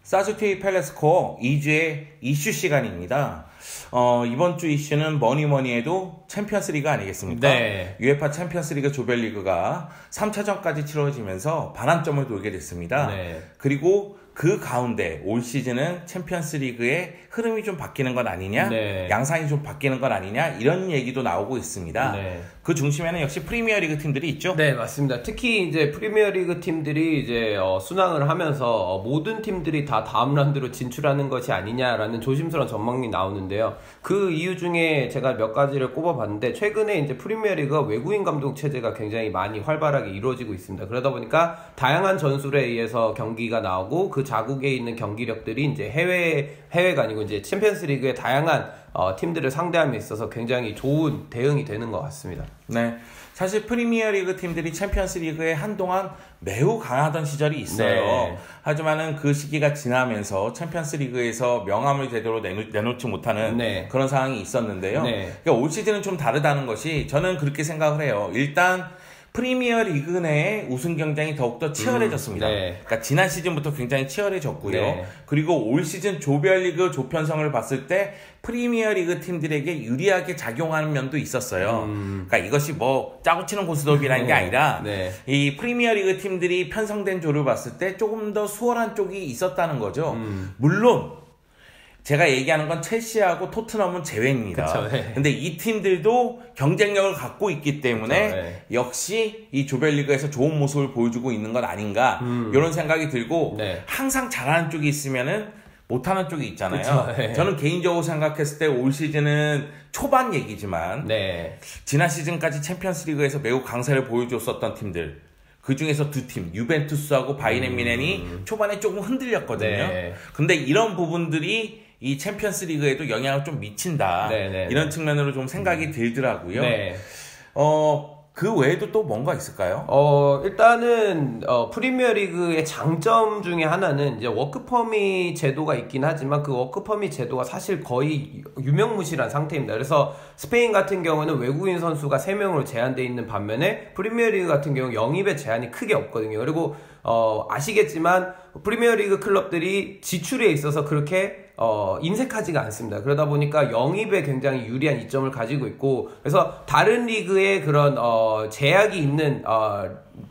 사수티 팰레스코어 2주의 이슈 시간입니다. 이번 주 이슈는 뭐니 해도 챔피언스리그 아니겠습니까? 네. UEFA 챔피언스리그 조별리그가 3차전까지 치러지면서 반환점을 돌게 됐습니다. 네. 그리고 그 가운데 올 시즌은 챔피언스리그의 흐름이 좀 바뀌는 것 아니냐, 네. 양상이 좀 바뀌는 것 아니냐 이런 얘기도 나오고 있습니다. 네. 그 중심에는 역시 프리미어리그 팀들이 있죠. 네, 맞습니다. 특히 이제 프리미어리그 팀들이 이제 순항을 하면서 모든 팀들이 다 다음 라운드로 진출하는 것이 아니냐라는 조심스러운 전망이 나오는데요. 그 이유 중에 제가 몇 가지를 꼽아봤는데 최근에 이제 프리미어리그가 외국인 감독 체제가 굉장히 많이 활발하게 이루어지고 있습니다. 그러다 보니까 다양한 전술에 의해서 경기가 나오고 그 자국에 있는 경기력들이 이제 해외가 아니고 이제 챔피언스리그의 다양한 팀들을 상대함에 있어서 굉장히 좋은 대응이 되는 것 같습니다. 네, 사실 프리미어리그 팀들이 챔피언스리그에 한동안 매우 강하던 시절이 있어요. 네. 하지만은 그 시기가 지나면서 챔피언스리그에서 명함을 제대로 내놓지 못하는 네. 그런 상황이 있었는데요. 네. 그러니까 올 시즌은 좀 다르다는 것이 저는 그렇게 생각을 해요. 일단 프리미어 리그 내의 우승 경쟁이 더욱더 치열해졌습니다. 네. 그러니까 지난 시즌부터 굉장히 치열해졌고요. 네. 그리고 올 시즌 조별리그 조편성을 봤을 때 프리미어 리그 팀들에게 유리하게 작용하는 면도 있었어요. 그러니까 이것이 뭐 짜고 치는 고스톱이라는 게 아니라 네. 이 프리미어 리그 팀들이 편성된 조를 봤을 때 조금 더 수월한 쪽이 있었다는 거죠. 물론 제가 얘기하는 건 첼시하고 토트넘은 제외입니다. 그쵸, 네. 근데 이 팀들도 경쟁력을 갖고 있기 때문에 그쵸, 네. 역시 이 조별리그에서 좋은 모습을 보여주고 있는 것 아닌가 이런 생각이 들고 네. 항상 잘하는 쪽이 있으면은 못하는 쪽이 있잖아요. 그쵸, 네. 저는 개인적으로 생각했을 때 올 시즌은 초반 얘기지만 네. 지난 시즌까지 챔피언스리그에서 매우 강세를 보여줬었던 팀들 그 중에서 두 팀, 유벤투스하고 바이에른 뮌헨이 초반에 조금 흔들렸거든요. 네. 근데 이런 부분들이 이 챔피언스 리그에도 영향을 좀 미친다. 네. 이런 측면으로 좀 생각이 들더라고요. 네. 그 외에도 또 뭔가 있을까요? 일단은, 프리미어리그의 장점 중에 하나는 이제 워크퍼밋 제도가 있긴 하지만 그 워크퍼밋 제도가 사실 거의 유명무실한 상태입니다. 그래서 스페인 같은 경우는 외국인 선수가 3명으로 제한되어 있는 반면에 프리미어리그 같은 경우 영입의 제한이 크게 없거든요. 그리고, 아시겠지만 프리미어리그 클럽들이 지출에 있어서 그렇게 인색하지가 않습니다. 그러다 보니까 영입에 굉장히 유리한 이점을 가지고 있고, 그래서 다른 리그에 그런 제약이 있는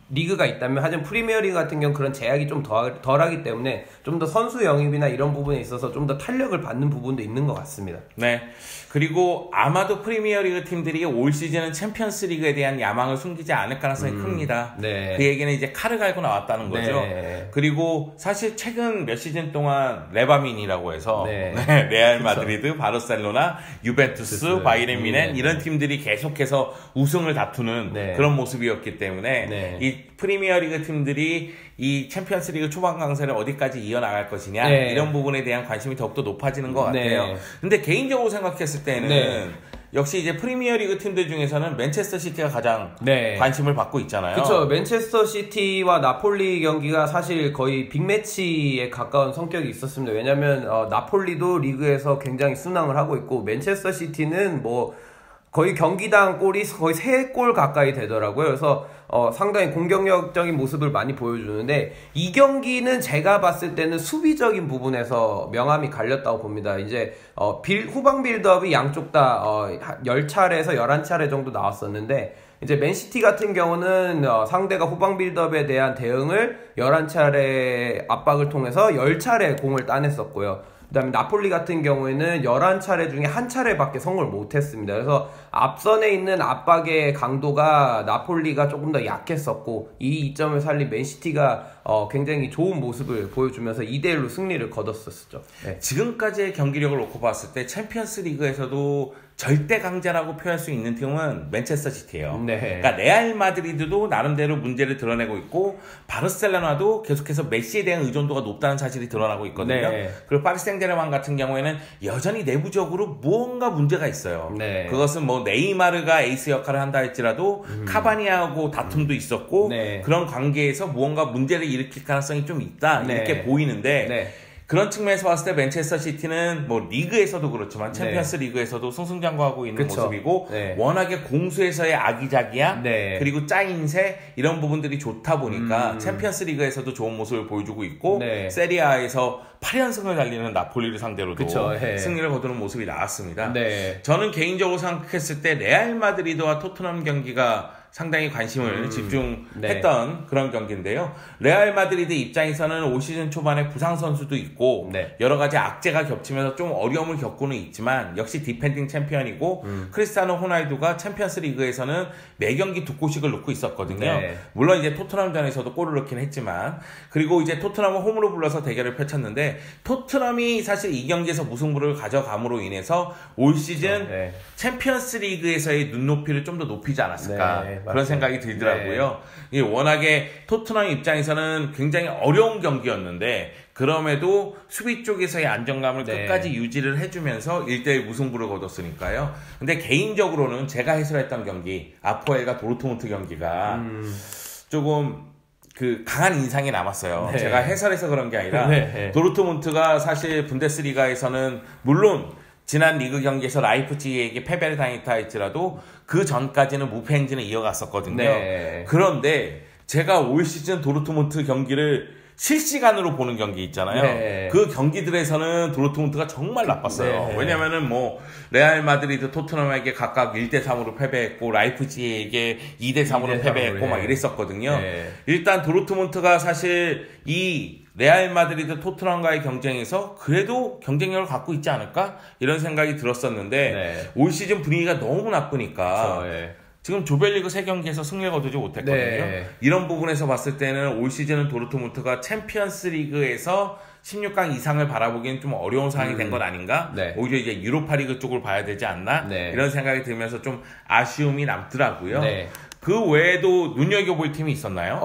리그가 있다면, 하지만 프리미어리그 같은 경우 그런 제약이 좀 덜하기 때문에 좀 더 선수 영입이나 이런 부분에 있어서 좀 더 탄력을 받는 부분도 있는 것 같습니다. 네. 그리고 아마도 프리미어리그 팀들이 올 시즌은 챔피언스리그에 대한 야망을 숨기지 않을 가능성이 큽니다. 네. 그 얘기는 이제 칼을 갈고 나왔다는 거죠. 네. 그리고 사실 최근 몇 시즌 동안 레바민이라고 해서 네. 레알 마드리드, 바르셀로나, 유벤투스, 바이에른 뮌헨 이런 팀들이 계속해서 우승을 다투는 네. 그런 모습이었기 때문에 네. 이 프리미어리그 팀들이 이 챔피언스리그 초반 강세를 어디까지 이어나갈 것이냐 네. 이런 부분에 대한 관심이 더욱더 높아지는 것 네. 같아요. 근데 개인적으로 생각했을 때는 네. 역시 이제 프리미어리그 팀들 중에서는 맨체스터 시티가 가장 네. 관심을 받고 있잖아요. 그렇죠. 맨체스터 시티와 나폴리 경기가 사실 거의 빅매치에 가까운 성격이 있었습니다. 왜냐하면 나폴리도 리그에서 굉장히 순항을 하고 있고, 맨체스터 시티는 뭐 거의 경기당 골이 거의 3골 가까이 되더라고요. 그래서 상당히 공격력적인 모습을 많이 보여주는데, 이 경기는 제가 봤을 때는 수비적인 부분에서 명암이 갈렸다고 봅니다. 이제 후방 빌드업이 양쪽 다 10차례에서 11차례 정도 나왔었는데, 이제 맨시티 같은 경우는 상대가 후방 빌드업에 대한 대응을 11차례 압박을 통해서 10차례 공을 따냈었고요. 그 다음에 나폴리 같은 경우에는 11차례 중에 1차례밖에 성공을 못했습니다. 그래서 앞선에 있는 압박의 강도가 나폴리가 조금 더 약했었고, 이 이점을 살린 맨시티가 굉장히 좋은 모습을 보여주면서 2대1로 승리를 거뒀었죠. 네. 지금까지의 경기력을 놓고 봤을 때 챔피언스 리그에서도 절대 강자라고 표현할 수 있는 팀은 맨체스터 시티예요. 네. 그러니까 레알 마드리드도 나름대로 문제를 드러내고 있고, 바르셀로나도 계속해서 메시에 대한 의존도가 높다는 사실이 드러나고 있거든요. 네. 그리고 파리 생제르맹 같은 경우에는 여전히 내부적으로 무언가 문제가 있어요. 네. 그것은 뭐 네이마르가 에이스 역할을 한다 할지라도 카바니아하고 다툼도 있었고, 네. 그런 관계에서 무언가 문제를 일으킬 가능성이 좀 있다 네. 이렇게 보이는데, 네. 그런 측면에서 봤을 때 맨체스터 시티는 뭐 리그에서도 그렇지만 챔피언스 리그에서도 승승장구하고 있는 그쵸. 모습이고 워낙에 공수에서의 아기자기함 그리고 짜임새 이런 부분들이 좋다 보니까 챔피언스 리그에서도 좋은 모습을 보여주고 있고 세리아에서 8연승을 달리는 나폴리를 상대로도 승리를 거두는 모습이 나왔습니다. 저는 개인적으로 생각했을 때 레알 마드리드와 토트넘 경기가 상당히 관심을 집중했던 그런 경기인데요. 레알 마드리드 입장에서는 올 시즌 초반에 부상 선수도 있고 여러 가지 악재가 겹치면서 좀 어려움을 겪고는 있지만 역시 디펜딩 챔피언이고 크리스티아노 호날두가 챔피언스 리그에서는 매 경기 2골씩을 넣고 있었거든요. 물론 이제 토트넘전에서도 골을 넣긴 했지만 그리고 이제 토트넘을 홈으로 불러서 대결을 펼쳤는데 토트넘이 사실 이 경기에서 무승부를 가져감으로 인해서 올 시즌 챔피언스 리그에서의 눈높이를 좀 더 높이지 않았을까 그런 생각이 들더라고요. 이게 워낙에 토트넘 입장에서는 굉장히 어려운 경기였는데 그럼에도 수비 쪽에서의 안정감을 끝까지 유지를 해주면서 1대1 무승부를 거뒀으니까요. 근데 개인적으로는 제가 해설했던 경기 아포엘과 도르트문트 경기가 조금 그 강한 인상이 남았어요. 제가 해설해서 그런 게 아니라 도르트문트가 사실 분데스리가에서는 물론 지난 리그 경기에서 라이프치히에게 패배를 당했다 할지라도 그 전까지는 무패 행진을 이어갔었거든요. 그런데 제가 올 시즌 도르트문트 경기를 실시간으로 보는 경기 있잖아요. 그 경기들에서는 도르트문트가 정말 나빴어요. 왜냐면은 뭐 레알 마드리드, 토트넘에게 각각 1대3으로 패배했고 라이프치히에게 2대3으로 패배했고 막 이랬었거든요. 일단 도르트문트가 사실 이 레알 마드리드, 토트넘과의 경쟁에서 그래도 경쟁력을 갖고 있지 않을까? 이런 생각이 들었었는데 올 시즌 분위기가 너무 나쁘니까 지금 조별리그 3경기에서 승리를 거두지 못했거든요. 이런 부분에서 봤을 때는 올 시즌은 도르트문트가 챔피언스 리그에서 16강 이상을 바라보기엔 좀 어려운 상황이 된 것 아닌가? 오히려 이제 유로파리그 쪽을 봐야 되지 않나? 이런 생각이 들면서 좀 아쉬움이 남더라고요. 그 외에도 눈여겨볼 팀이 있었나요?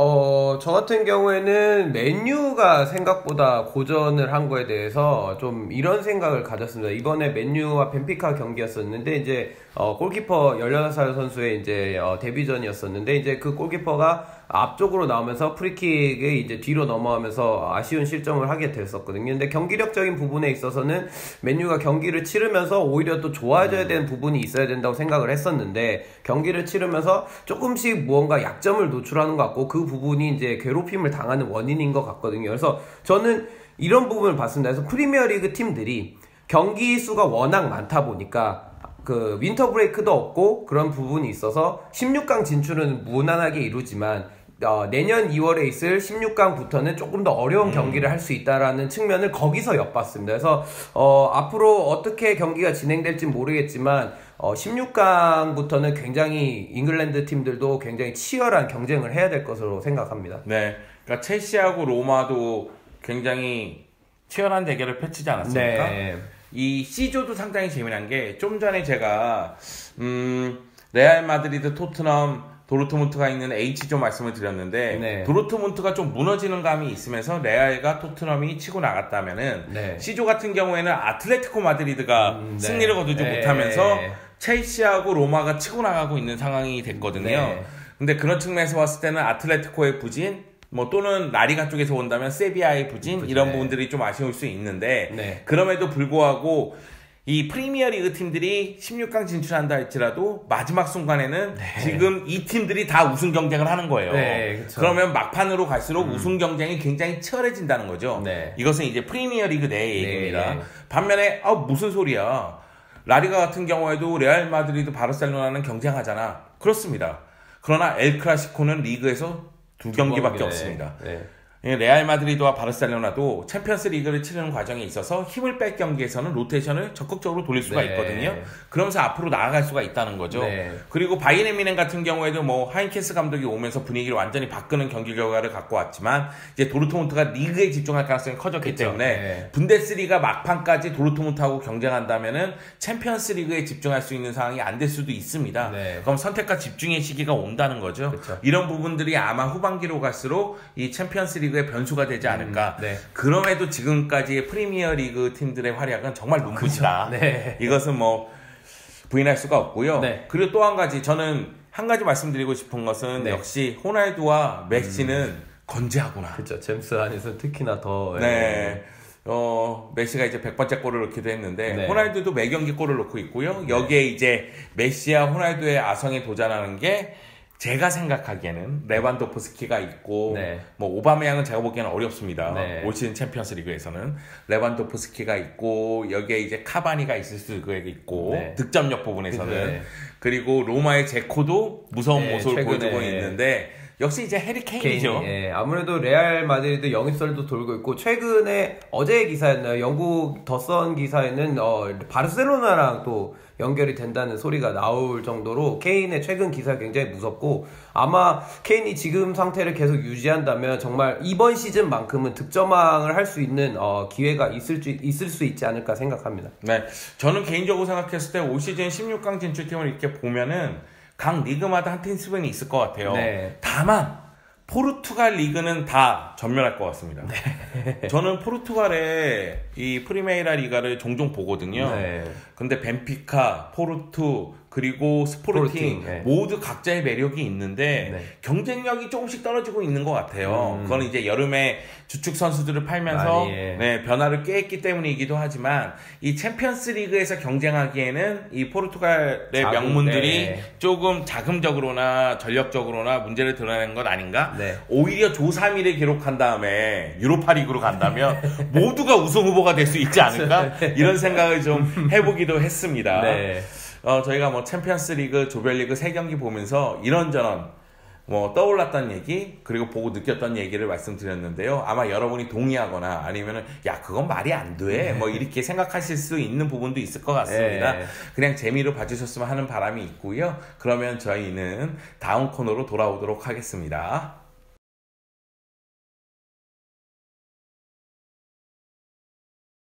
저 같은 경우에는 맨유가 생각보다 고전을 한 거에 대해서 좀 이런 생각을 가졌습니다. 이번에 맨유와 벤피카 경기였었는데 이제 골키퍼 18살 선수의 이제 데뷔전이었었는데 이제 그 골키퍼가 앞쪽으로 나오면서 프리킥에 이제 뒤로 넘어가면서 아쉬운 실점을 하게 됐었거든요. 근데 경기력적인 부분에 있어서는 맨유가 경기를 치르면서 오히려 또 좋아져야 되는 부분이 있어야 된다고 생각을 했었는데 경기를 치르면서 조금씩 무언가 약점을 노출하는 것 같고 그 부분이 이제 괴롭힘을 당하는 원인인 것 같거든요. 그래서 저는 이런 부분을 봤습니다. 그래서 프리미어리그 팀들이 경기 수가 워낙 많다 보니까 그 윈터 브레이크도 없고 그런 부분이 있어서 16강 진출은 무난하게 이루지만 내년 2월에 있을 16강부터는 조금 더 어려운 경기를 할 수 있다라는 측면을 거기서 엿봤습니다. 그래서 앞으로 어떻게 경기가 진행될지 모르겠지만 16강부터는 굉장히 잉글랜드 팀들도 굉장히 치열한 경쟁을 해야 될 것으로 생각합니다. 네, 그러니까 첼시하고 로마도 굉장히 치열한 대결을 펼치지 않았습니까? 이 C조도 상당히 재미난 게 좀 전에 제가 레알 마드리드, 토트넘, 도르트문트가 있는 H조 말씀을 드렸는데 도르트문트가 좀 무너지는 감이 있으면서 레알과 토트넘이 치고 나갔다면은 C조 같은 경우에는 아틀레티코 마드리드가 승리를 거두지 못하면서 첼시하고 로마가 치고 나가고 있는 상황이 됐거든요. 근데 그런 측면에서 봤을 때는 아틀레티코의 부진 뭐 또는 라리가 쪽에서 온다면 세비야의 부진 이런 부분들이 좀 아쉬울 수 있는데 그럼에도 불구하고 이 프리미어리그 팀들이 16강 진출한다 할지라도 마지막 순간에는 지금 이 팀들이 다 우승 경쟁을 하는 거예요. 그러면 막판으로 갈수록 우승 경쟁이 굉장히 치열해진다는 거죠. 이것은 이제 프리미어리그 내의 얘기입니다. 반면에 무슨 소리야. 라리가 같은 경우에도 레알 마드리드, 바르셀로나는 경쟁하잖아. 그렇습니다. 그러나 엘 클라시코는 리그에서 2경기밖에 없습니다. 레알 마드리드와 바르셀로나도 챔피언스 리그를 치르는 과정에 있어서 힘을 뺄 경기에서는 로테이션을 적극적으로 돌릴 수가 있거든요. 그러면서 앞으로 나아갈 수가 있다는 거죠. 그리고 바이에른 뮌헨 같은 경우에도 뭐 하인케스 감독이 오면서 분위기를 완전히 바꾸는 경기 결과를 갖고 왔지만 이제 도르트문트가 리그에 집중할 가능성이 커졌기 때문에 분데스리가 막판까지 도르트문트하고 경쟁한다면은 챔피언스 리그에 집중할 수 있는 상황이 안 될 수도 있습니다. 그럼 선택과 집중의 시기가 온다는 거죠. 이런 부분들이 아마 후반기로 갈수록 이 챔피언스 리그의 변수가 되지 않을까. 그럼에도 지금까지의 프리미어 리그 팀들의 활약은 정말 눈부시다. 이것은 뭐 부인할 수가 없고요. 그리고 또 한 가지 저는 한 가지 말씀드리고 싶은 것은 역시 호날두와 메시는 건재하구나. 그렇죠. 제임스 안에서 특히나 더 메시가 이제 100번째 골을 넣기도 했는데 네. 호날두도 매 경기 골을 넣고 있고요. 여기에 이제 메시와 호날두의 아성에 도전하는 게 제가 생각하기에는 레반도프스키가 있고 네. 뭐 오바메양은 제가 보기에는 어렵습니다. 네. 올 시즌 챔피언스 리그에서는 레반도프스키가 있고 여기에 이제 카바니가 있을 수도 있고 네. 득점력 부분에서는 네. 그리고 로마의 제코도 무서운 네, 모습을 보여주고 있는데 역시 이제 해리 케인이죠. 예, 아무래도 레알 마드리드 영입설도 돌고 있고 최근에 어제의 기사였나요? 영국 더선 기사에는 바르셀로나랑 또 연결이 된다는 소리가 나올 정도로 케인의 최근 기사가 굉장히 무섭고 아마 케인이 지금 상태를 계속 유지한다면 정말 이번 시즌만큼은 득점왕을 할 수 있는 기회가 있을 수 있지 않을까 생각합니다. 네, 저는 개인적으로 생각했을 때 올 시즌 16강 진출팀을 이렇게 보면은 각 리그마다 한 팀수ben이 있을 것 같아요. 네. 다만 포르투갈 리그는 다 전멸할 것 같습니다. 네. 저는 포르투갈의 이 프리메이라 리가를 종종 보거든요. 네. 근데 벤피카, 포르투 그리고 스포르팅 네. 모두 각자의 매력이 있는데 네. 경쟁력이 조금씩 떨어지고 있는 것 같아요. 그건 이제 여름에 주축 선수들을 팔면서 네, 변화를 꾀했기 때문이기도 하지만 이 챔피언스 리그에서 경쟁하기에는 이 포르투갈의 명문들이 네. 조금 자금적으로나 전력적으로나 문제를 드러내는 것 아닌가? 네. 오히려 조 3위를 기록한 다음에 유로파 리그로 간다면 모두가 우승 후보가 될 수 있지 않을까? 이런 생각을 좀 해보기도 했습니다. 네. 저희가 뭐 챔피언스 리그, 조별리그 3경기 보면서 이런저런 뭐 떠올랐던 얘기 그리고 보고 느꼈던 얘기를 말씀드렸는데요. 아마 여러분이 동의하거나 아니면은 야 그건 말이 안 돼 뭐 이렇게 생각하실 수 있는 부분도 있을 것 같습니다. 그냥 재미로 봐주셨으면 하는 바람이 있고요. 그러면 저희는 다음 코너로 돌아오도록 하겠습니다.